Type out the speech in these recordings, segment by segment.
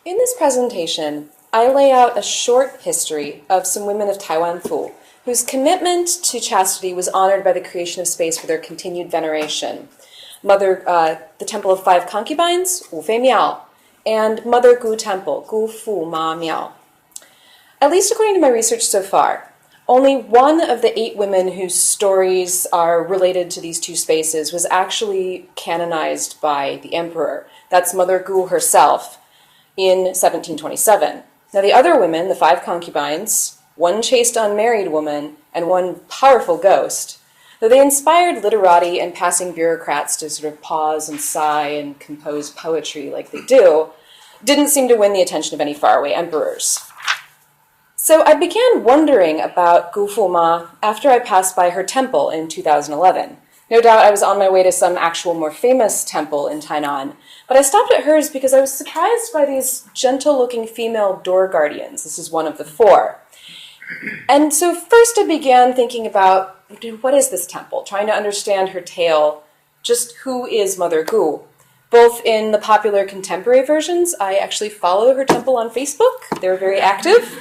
In this presentation, I lay out a short history of some women of Taiwanfu whose commitment to chastity was honored by the creation of space for their continued veneration. The Temple of Five Concubines, Wu Fei Miao, and Mother Gu Temple, Gu Fu Ma Miao. At least according to my research so far, only one of the 8 women whose stories are related to these two spaces was actually canonized by the emperor. That's Mother Gu herself in 1727. Now the other women, the 5 concubines, one chaste unmarried woman and one powerful ghost, though they inspired literati and passing bureaucrats to sort of pause and sigh and compose poetry like they do, didn't seem to win the attention of any faraway emperors. So I began wondering about Gu Fu Ma after I passed by her temple in 2011. No doubt I was on my way to some actual more famous temple in Tainan, but I stopped at hers because I was surprised by these gentle-looking female door guardians. This is one of the 4. And so first I began thinking about, what is this temple? Trying to understand her tale, just who is Mother Gu? Both in the popular contemporary versions, I actually follow her temple on Facebook, they're very active,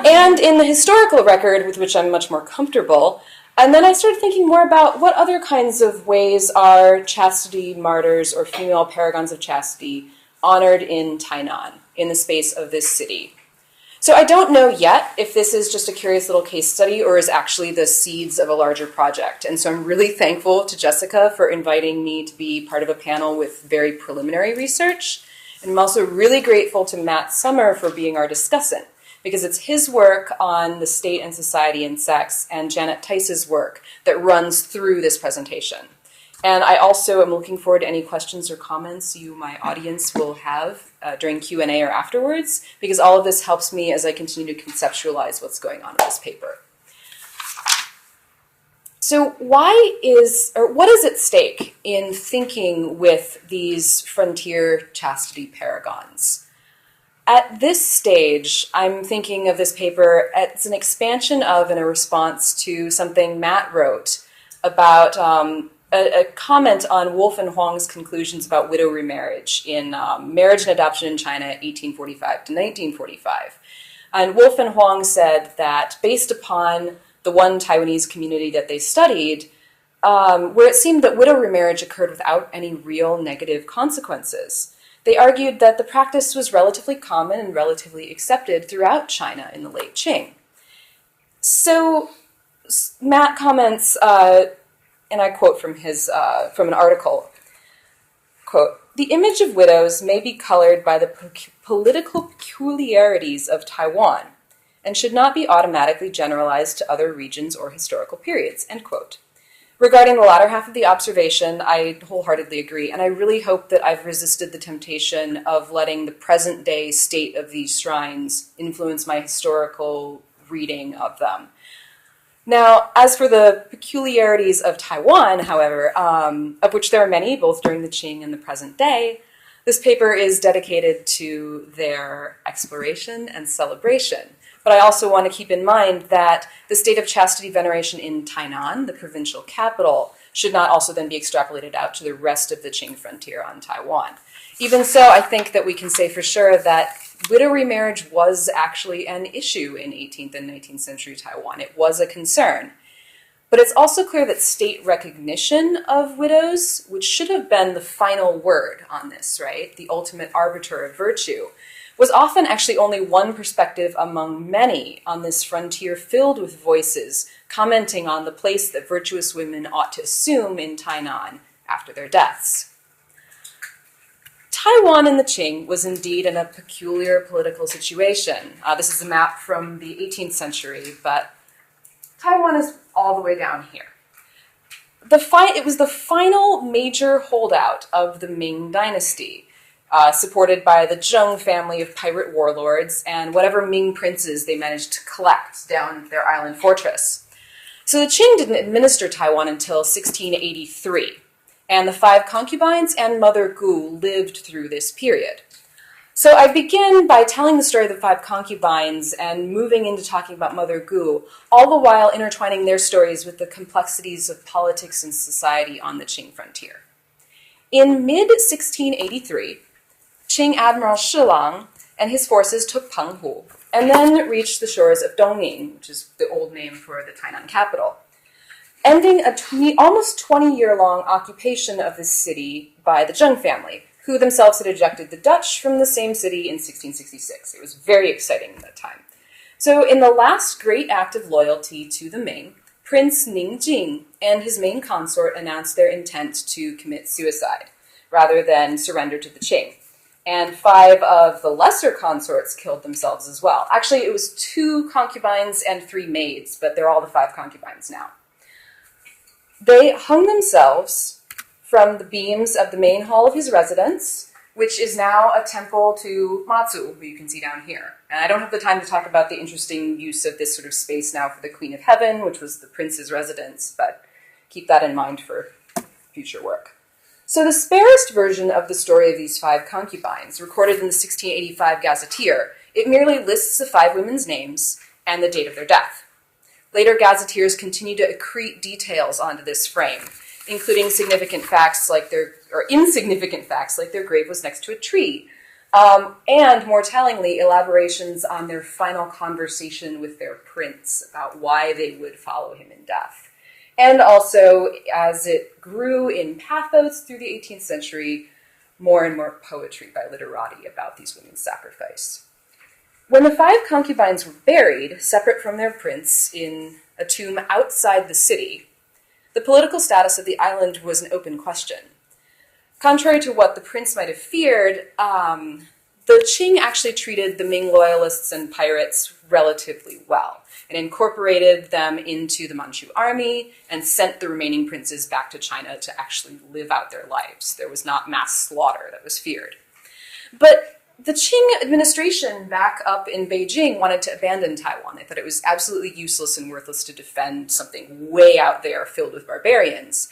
and in the historical record, with which I'm much more comfortable. And then I started thinking more about what other kinds of ways are chastity martyrs or female paragons of chastity honored in Tainan, in the space of this city. So I don't know yet if this is just a curious little case study or is actually the seeds of a larger project. And so I'm really thankful to Jessica for inviting me to be part of a panel with very preliminary research. And I'm also really grateful to Matt Sommer for being our discussant, because it's his work on the state and society and sex and Janet Tice's work that runs through this presentation. And I also am looking forward to any questions or comments you, my audience, will have during Q&A or afterwards, because all of this helps me as I continue to conceptualize what's going on in this paper. So what is at stake in thinking with these frontier chastity paragons? At this stage, I'm thinking of this paper as an expansion of and a response to something Matt wrote about a comment on Wolf and Huang's conclusions about widow remarriage in Marriage and Adoption in China, 1845 to 1945. And Wolf and Huang said that based upon the one Taiwanese community that they studied, where it seemed that widow remarriage occurred without any real negative consequences, they argued that the practice was relatively common and relatively accepted throughout China in the late Qing. So Matt comments, and I quote from an article, quote, "The image of widows may be colored by the political peculiarities of Taiwan and should not be automatically generalized to other regions or historical periods," end quote. Regarding the latter half of the observation, I wholeheartedly agree, and I really hope that I've resisted the temptation of letting the present-day state of these shrines influence my historical reading of them. Now, as for the peculiarities of Taiwan, however, of which there are many, both during the Qing and the present day, this paper is dedicated to their exploration and celebration. But I also want to keep in mind that the state of chastity veneration in Tainan, the provincial capital, should not also then be extrapolated out to the rest of the Qing frontier on Taiwan. Even so, I think that we can say for sure that widow remarriage was actually an issue in 18th and 19th century Taiwan. It was a concern. But it's also clear that state recognition of widows, which should have been the final word on this, right, the ultimate arbiter of virtue, was often actually only one perspective among many on this frontier filled with voices commenting on the place that virtuous women ought to assume in Tainan after their deaths. Taiwan in the Qing was indeed in a peculiar political situation. This is a map from the 18th century, but Taiwan is all the way down here. It was the final major holdout of the Ming dynasty, supported by the Zheng family of pirate warlords and whatever Ming princes they managed to collect down their island fortress. So the Qing didn't administer Taiwan until 1683. And the 5 concubines and Mother Gu lived through this period. So I begin by telling the story of the 5 concubines and moving into talking about Mother Gu, all the while intertwining their stories with the complexities of politics and society on the Qing frontier. In mid-1683, Qing Admiral Shilang and his forces took Penghu, and then reached the shores of Dongning, which is the old name for the Tainan capital, ending a almost 20-year-long occupation of this city by the Zheng family, who themselves had ejected the Dutch from the same city in 1666. It was very exciting at that time. So in the last great act of loyalty to the Ming, Prince Ningjing and his main consort announced their intent to commit suicide, rather than surrender to the Qing. And 5 of the lesser consorts killed themselves as well. Actually, it was 2 concubines and 3 maids, but they're all the 5 concubines now. They hung themselves from the beams of the main hall of his residence, which is now a temple to Matsu, who you can see down here. And I don't have the time to talk about the interesting use of this sort of space now for the Queen of Heaven, which was the prince's residence, but keep that in mind for future work. So the sparest version of the story of these 5 concubines, recorded in the 1685 Gazetteer, it merely lists the 5 women's names and the date of their death. Later gazetteers continue to accrete details onto this frame, including insignificant facts like their grave was next to a tree, and more tellingly, elaborations on their final conversation with their prince about why they would follow him in death. And also, as it grew in pathos through the 18th century, more and more poetry by literati about these women's sacrifice. When the 5 concubines were buried, separate from their prince, in a tomb outside the city, the political status of the island was an open question. Contrary to what the prince might have feared, the Qing actually treated the Ming loyalists and pirates relatively well and incorporated them into the Manchu army and sent the remaining princes back to China to actually live out their lives. There was not mass slaughter that was feared. But the Qing administration back up in Beijing wanted to abandon Taiwan. They thought it was absolutely useless and worthless to defend something way out there filled with barbarians.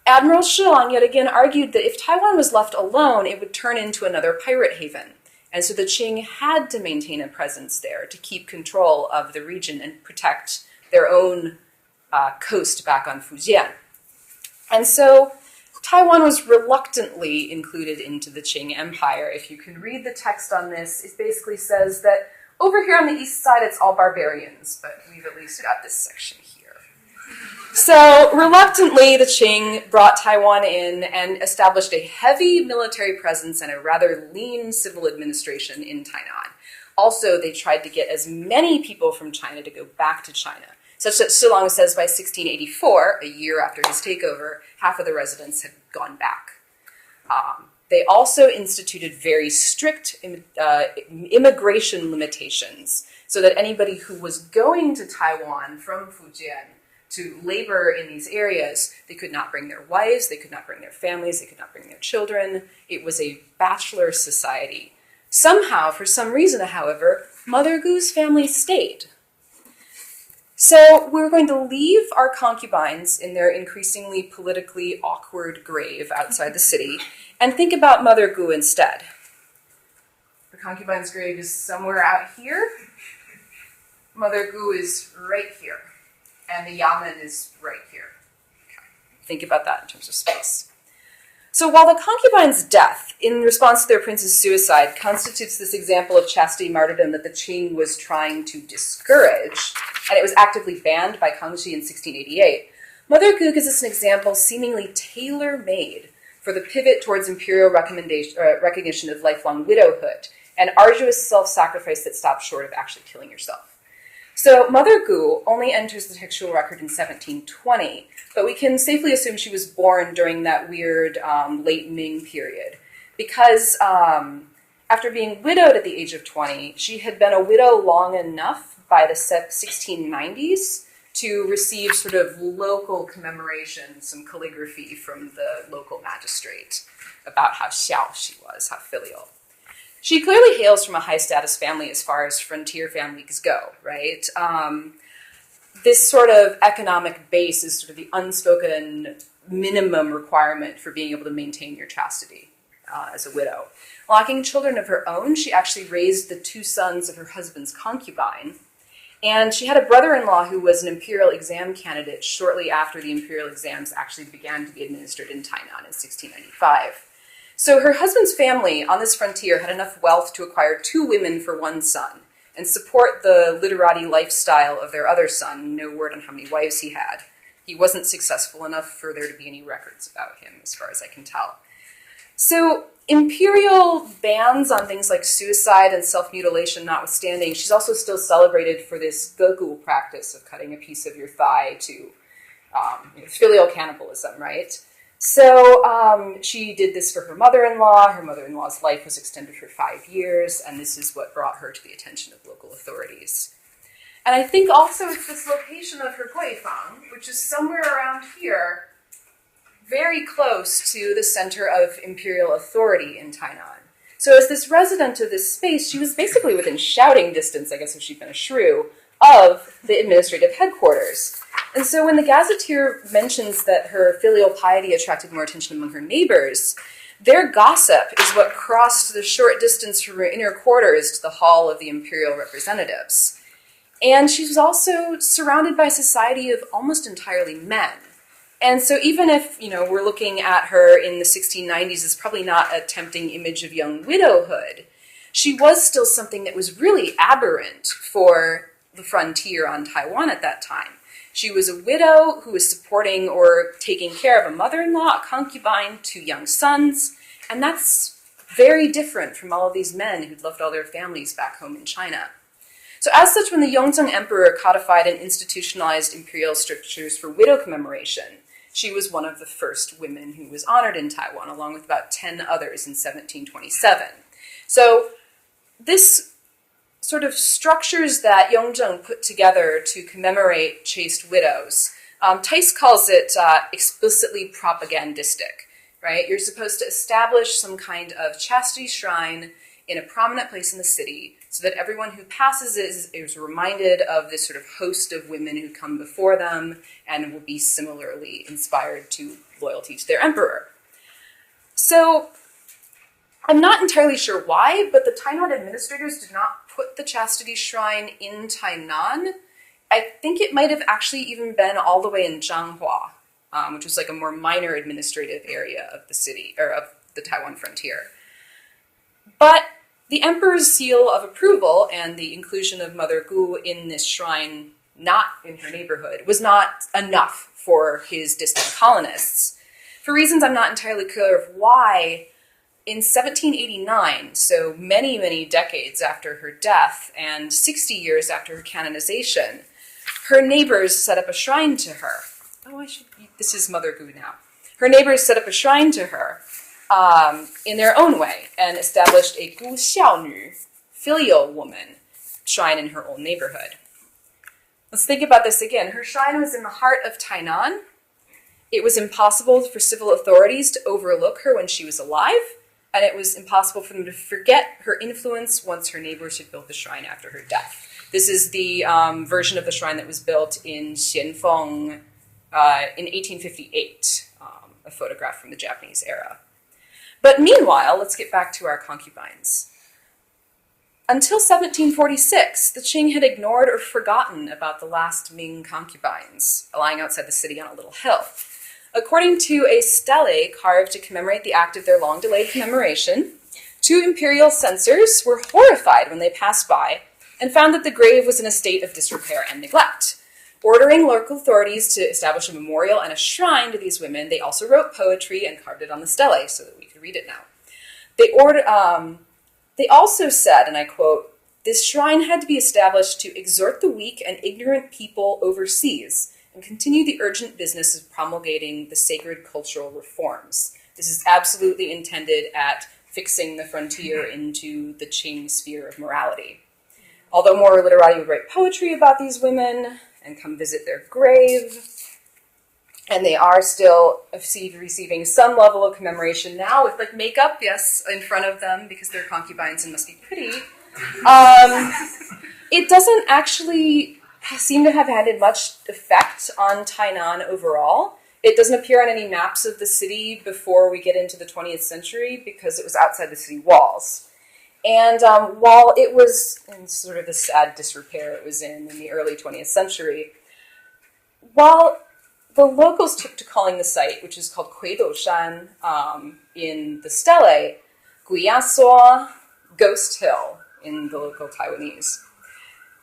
Admiral Shilang yet again argued that if Taiwan was left alone, it would turn into another pirate haven. And so the Qing had to maintain a presence there to keep control of the region and protect their own coast back on Fujian. And so Taiwan was reluctantly included into the Qing Empire. If you can read the text on this, it basically says that over here on the east side, it's all barbarians, but we've at least got this section here. So reluctantly, the Qing brought Taiwan in and established a heavy military presence and a rather lean civil administration in Tainan. Also, they tried to get as many people from China to go back to China, such that Shilang says by 1684, a year after his takeover, half of the residents had gone back. They also instituted very strict immigration limitations so that anybody who was going to Taiwan from Fujian to labor in these areas, they could not bring their wives, they could not bring their families, they could not bring their children. It was a bachelor society. Somehow, for some reason, however, Mother Gu's family stayed. So we're going to leave our concubines in their increasingly politically awkward grave outside the city and think about Mother Gu instead. The concubine's grave is somewhere out here. Mother Gu is right here. And the yamen is right here. Okay. Think about that in terms of space. So while the concubine's death, in response to their prince's suicide, constitutes this example of chastity martyrdom that the Qing was trying to discourage, and it was actively banned by Kangxi in 1688, Mother Gu gives us an example seemingly tailor-made for the pivot towards imperial recognition of lifelong widowhood and arduous self-sacrifice that stops short of actually killing yourself. So Mother Gu only enters the textual record in 1720, but we can safely assume she was born during that weird late Ming period, because after being widowed at the age of 20, she had been a widow long enough by the 1690s to receive sort of local commemoration, some calligraphy from the local magistrate about how xiao she was, how filial. She clearly hails from a high-status family as far as frontier families go, right? This sort of economic base is sort of the unspoken minimum requirement for being able to maintain your chastity as a widow. Lacking children of her own, she actually raised the 2 sons of her husband's concubine, and she had a brother-in-law who was an imperial exam candidate shortly after the imperial exams actually began to be administered in Tainan in 1695. So her husband's family on this frontier had enough wealth to acquire 2 women for 1 son and support the literati lifestyle of their other son. No word on how many wives he had. He wasn't successful enough for there to be any records about him, as far as I can tell. So imperial bans on things like suicide and self-mutilation notwithstanding, she's also still celebrated for this gogul practice of cutting a piece of your thigh to filial cannibalism, right? So she did this for her mother-in-law. Her mother-in-law's life was extended for 5 years, and this is what brought her to the attention of local authorities. And I think also it's this location of her guifang, which is somewhere around here, very close to the center of imperial authority in Tainan. So as this resident of this space, she was basically within shouting distance, I guess if she'd been a shrew, of the administrative headquarters. And so when the gazetteer mentions that her filial piety attracted more attention among her neighbors, their gossip is what crossed the short distance from her inner quarters to the hall of the imperial representatives. And she was also surrounded by a society of almost entirely men. And so even if, we're looking at her in the 1690s as probably not a tempting image of young widowhood, she was still something that was really aberrant for the frontier on Taiwan at that time. She was a widow who was supporting or taking care of a mother-in-law, a concubine, 2 young sons, and that's very different from all of these men who'd left all their families back home in China. So as such, when the Yongzheng Emperor codified and institutionalized imperial strictures for widow commemoration, she was one of the first women who was honored in Taiwan, along with about 10 others in 1727. So this sort of structures that Yongzheng put together to commemorate chaste widows. Tice calls it explicitly propagandistic, right? You're supposed to establish some kind of chastity shrine in a prominent place in the city so that everyone who passes is reminded of this sort of host of women who come before them and will be similarly inspired to loyalty to their emperor. So I'm not entirely sure why, but the Tainan administrators did not put the chastity shrine in Tainan. I think it might have actually even been all the way in Zhanghua, which was like a more minor administrative area of the city, or of the Taiwan frontier. But the emperor's seal of approval and the inclusion of Mother Gu in this shrine, not in her neighborhood, was not enough for his distant colonists. For reasons I'm not entirely clear of why, in 1789, so many, many decades after her death and 60 years after her canonization, her neighbors set up a shrine to her. This is Mother Gu now. Her neighbors set up a shrine to her in their own way and established a Gu Xiaonu, filial woman, shrine in her own neighborhood. Let's think about this again. Her shrine was in the heart of Tainan. It was impossible for civil authorities to overlook her when she was alive, and it was impossible for them to forget her influence once her neighbors had built the shrine after her death. This is the version of the shrine that was built in Xianfeng in 1858, a photograph from the Japanese era. But meanwhile, let's get back to our concubines. Until 1746, the Qing had ignored or forgotten about the last Ming concubines, lying outside the city on a little hill. According to a stele carved to commemorate the act of their long-delayed commemoration, 2 imperial censors were horrified when they passed by and found that the grave was in a state of disrepair and neglect. Ordering local authorities to establish a memorial and a shrine to these women, they also wrote poetry and carved it on the stele so that we could read it now. They also said, and I quote, "This shrine had to be established to exhort the weak and ignorant people overseas and continue the urgent business of promulgating the sacred cultural reforms." This is absolutely intended at fixing the frontier into the Qing sphere of morality. Although more literati would write poetry about these women and come visit their grave, and they are still receiving some level of commemoration now with like makeup, yes, in front of them because they're concubines and must be pretty. It doesn't actually seem to have had much effect on Tainan overall. It doesn't appear on any maps of the city before we get into the 20th century because it was outside the city walls. And while it was in sort of the sad disrepair it was in the early 20th century, while the locals took to calling the site, which is called Kuidou in the stele, Guiyaso Ghost Hill in the local Taiwanese.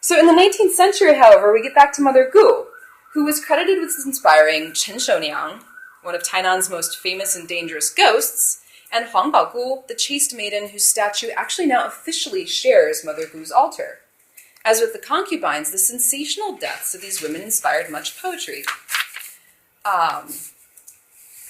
So in the 19th century, however, we get back to Mother Gu, who was credited with inspiring Chen Shouniang, one of Tainan's most famous and dangerous ghosts, and Huang Baogu, the chaste maiden whose statue actually now officially shares Mother Gu's altar. As with the concubines, the sensational deaths of these women inspired much poetry.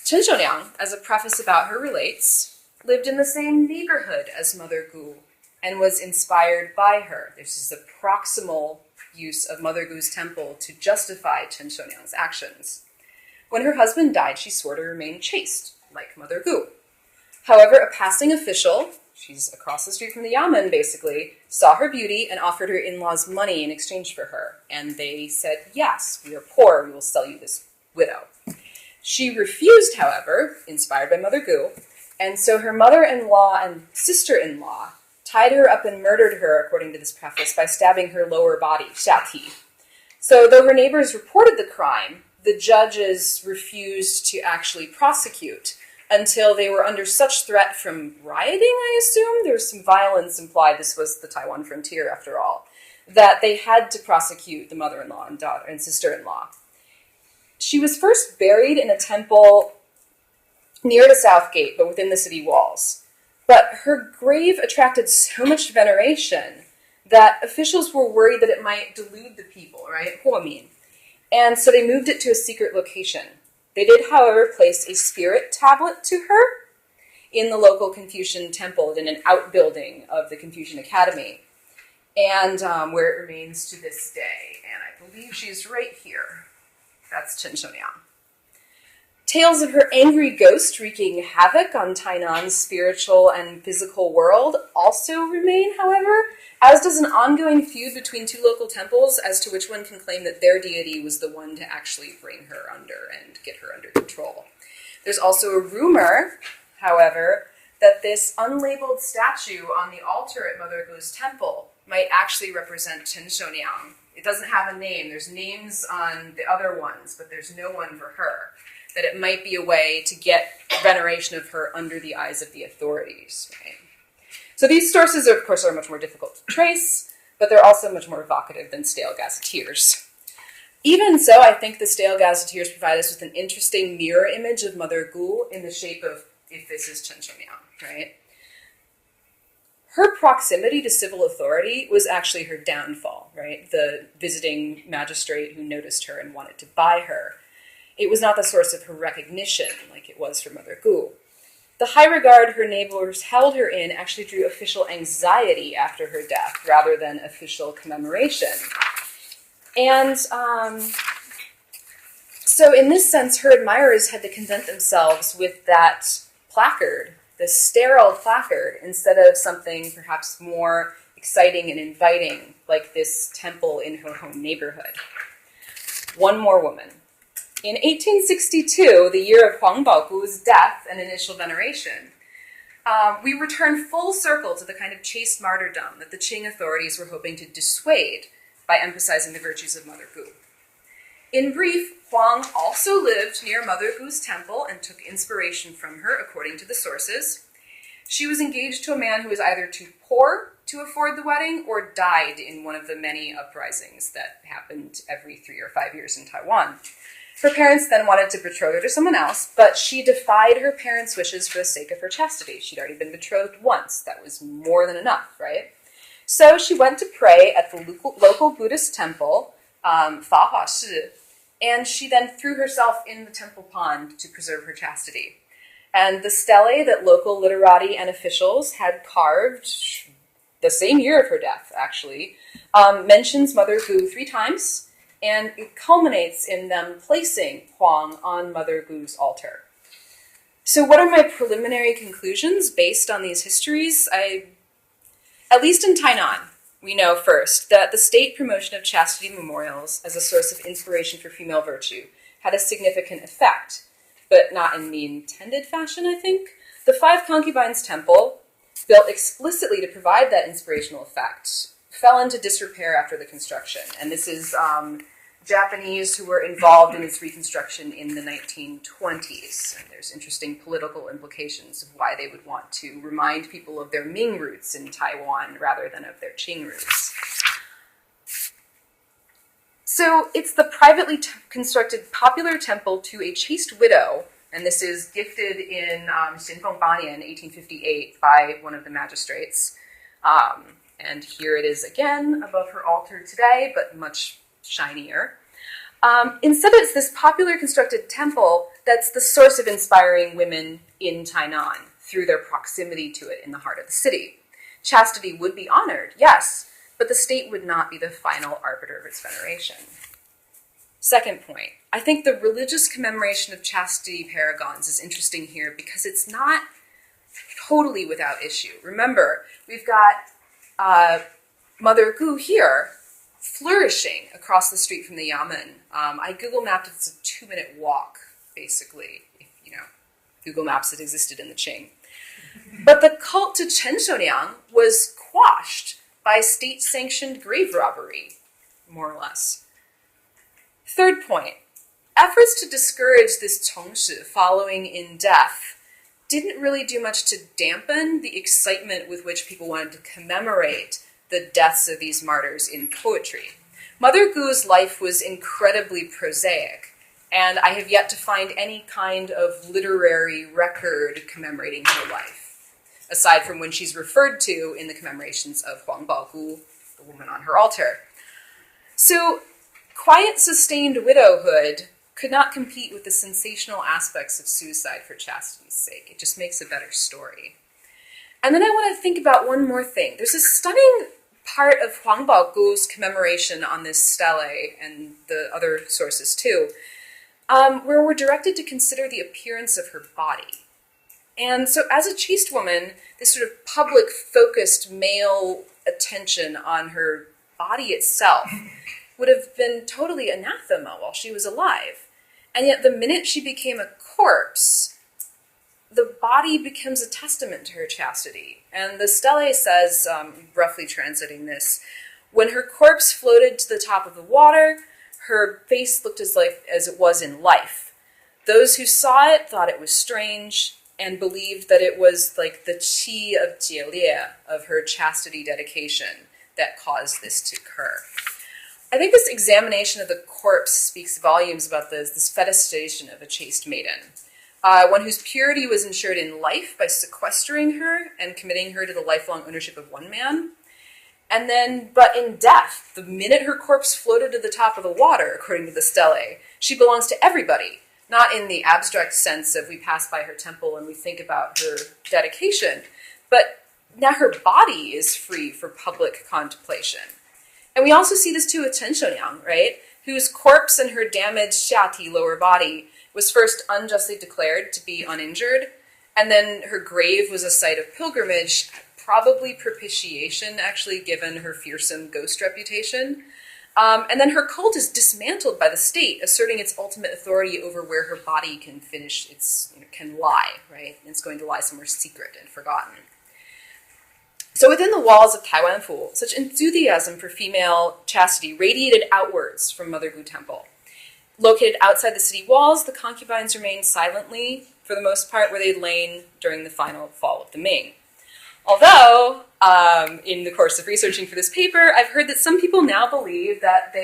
Chen Shouniang, as a preface about her, relates, lived in the same neighborhood as Mother Gu and was inspired by her. This is the proximal use of Mother Gu's temple to justify Chen Shouniang's actions. When her husband died, she swore to remain chaste, like Mother Gu. However, a passing official, she's across the street from the yamen basically, saw her beauty and offered her in-laws money in exchange for her. And they said, yes, we are poor, we will sell you this widow. She refused, however, inspired by Mother Gu, and so her mother-in-law and sister-in-law tied her up and murdered her, according to this preface, by stabbing her lower body, Chastity. So though her neighbors reported the crime, the judges refused to actually prosecute until they were under such threat from rioting, I assume. There was some violence implied. This was the Taiwan frontier, after all, that they had to prosecute the mother-in-law and daughter and sister-in-law. She was first buried in a temple near the South Gate, but within the city walls. But her grave attracted so much veneration that officials were worried that it might delude the people, right? Huomin. And so they moved it to a secret location. They did, however, place a spirit tablet to her in the local Confucian temple in an outbuilding of the Confucian Academy, and where it remains to this day. And I believe she's right here. That's Chen Shouniang. Tales of her angry ghost wreaking havoc on Tainan's spiritual and physical world also remain, however, as does an ongoing feud between two local temples as to which one can claim that their deity was the one to actually bring her under and get her under control. There's also a rumor, however, that this unlabeled statue on the altar at Mother Gu's temple might actually represent Chen Shouniang. It doesn't have a name. There's names on the other ones, but there's no one for her. That it might be a way to get veneration of her under the eyes of the authorities. Right? So these sources, of course, are much more difficult to trace, but they're also much more evocative than stale gazetteers. Even so, I think the stale gazetteers provide us with an interesting mirror image of Mother Gu in the shape of, if this is Chen Shouniang, right? Her proximity to civil authority was actually her downfall, right? The visiting magistrate who noticed her and wanted to buy her. It was not the source of her recognition like it was for Mother Gu. The high regard her neighbors held her in actually drew official anxiety after her death rather than official commemoration. And so in this sense, her admirers had to content themselves with that placard, the sterile placard, instead of something perhaps more exciting and inviting, like this temple in her home neighborhood. One more woman. In 1862, the year of Huang Baogu's death and initial veneration, we return full circle to the kind of chaste martyrdom that the Qing authorities were hoping to dissuade by emphasizing the virtues of Mother Gu. In brief, Huang also lived near Mother Gu's temple and took inspiration from her, according to the sources. She was engaged to a man who was either too poor to afford the wedding or died in one of the many uprisings that happened every 3 or 5 years in Taiwan. Her parents then wanted to betroth her to someone else, but she defied her parents' wishes for the sake of her chastity. She'd already been betrothed once. That was more than enough, right? So she went to pray at the local Buddhist temple, Fa Hua Shi, and she then threw herself in the temple pond to preserve her chastity. And the stele that local literati and officials had carved the same year of her death, actually, mentions Mother Gu 3 times, and it culminates in them placing Huang on Mother Gu's altar. So what are my preliminary conclusions based on these histories? At least in Tainan, we know first that the state promotion of chastity memorials as a source of inspiration for female virtue had a significant effect, but not in the intended fashion, I think. The 5 concubines temple, built explicitly to provide that inspirational effect, fell into disrepair after the construction. And this is Japanese who were involved in its reconstruction in the 1920s. And there's interesting political implications of why they would want to remind people of their Ming roots in Taiwan rather than of their Qing roots. So it's the privately constructed popular temple to a chaste widow, and this is gifted in Xinfeng Banian, 1858, by one of the magistrates. And here it is again above her altar today, but much shinier. Instead, it's this popular constructed temple that's the source of inspiring women in Tainan through their proximity to it in the heart of the city. Chastity would be honored, yes, but the state would not be the final arbiter of its veneration. Second point, I think the religious commemoration of chastity paragons is interesting here because it's not totally without issue. Remember, we've got Mother Gu here, flourishing across the street from the Yamen. I Google mapped it. It's a 2-minute walk, basically, if Google Maps had existed in the Qing. But the cult to Chen Shouliang was quashed by state-sanctioned grave robbery, more or less. Third point, efforts to discourage this Chongshi following in death didn't really do much to dampen the excitement with which people wanted to commemorate the deaths of these martyrs in poetry. Mother Gu's life was incredibly prosaic, and I have yet to find any kind of literary record commemorating her life, aside from when she's referred to in the commemorations of Huang Baogu, the woman on her altar. So, quiet, sustained widowhood could not compete with the sensational aspects of suicide for chastity's sake. It just makes a better story. And then I want to think about one more thing. There's a stunning part of Huang Baogu's commemoration on this stele, and the other sources too, where we're directed to consider the appearance of her body. And so as a chaste woman, this sort of public-focused male attention on her body itself would have been totally anathema while she was alive. And yet the minute she became a corpse, the body becomes a testament to her chastity. And the stele says, roughly translating this, when her corpse floated to the top of the water, her face looked as it was in life. Those who saw it thought it was strange and believed that it was like the qi of jielie, of her chastity dedication, that caused this to occur. I think this examination of the corpse speaks volumes about this fetishization of a chaste maiden. One whose purity was ensured in life by sequestering her and committing her to the lifelong ownership of one man. And then, but in death, the minute her corpse floated to the top of the water, according to the stele, she belongs to everybody, not in the abstract sense of we pass by her temple and we think about her dedication, but now her body is free for public contemplation. And we also see this too with Chen Shouliang, right? Whose corpse and her damaged xiati, lower body, was first unjustly declared to be uninjured, and then her grave was a site of pilgrimage, probably propitiation, actually, given her fearsome ghost reputation. And then her cult is dismantled by the state, asserting its ultimate authority over where her body can can lie, right? And it's going to lie somewhere secret and forgotten. So within the walls of Taiwanfu, such enthusiasm for female chastity radiated outwards from Mother Gu Temple. Located outside the city walls, the concubines remained silently, for the most part, where they'd lain during the final fall of the Ming. Although, in the course of researching for this paper, I've heard that some people now believe that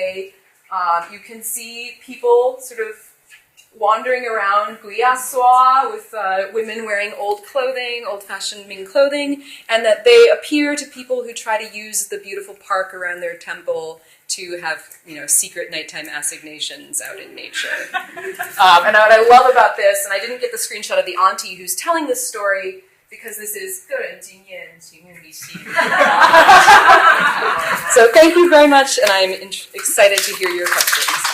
you can see people sort of wandering around Guyasua with women wearing old clothing, old-fashioned Ming clothing, and that they appear to people who try to use the beautiful park around their temple to have, secret nighttime assignations out in nature. And what I love about this, and I didn't get the screenshot of the auntie who's telling this story, because this is 个人经验请问利息. So thank you very much, and I'm excited to hear your questions.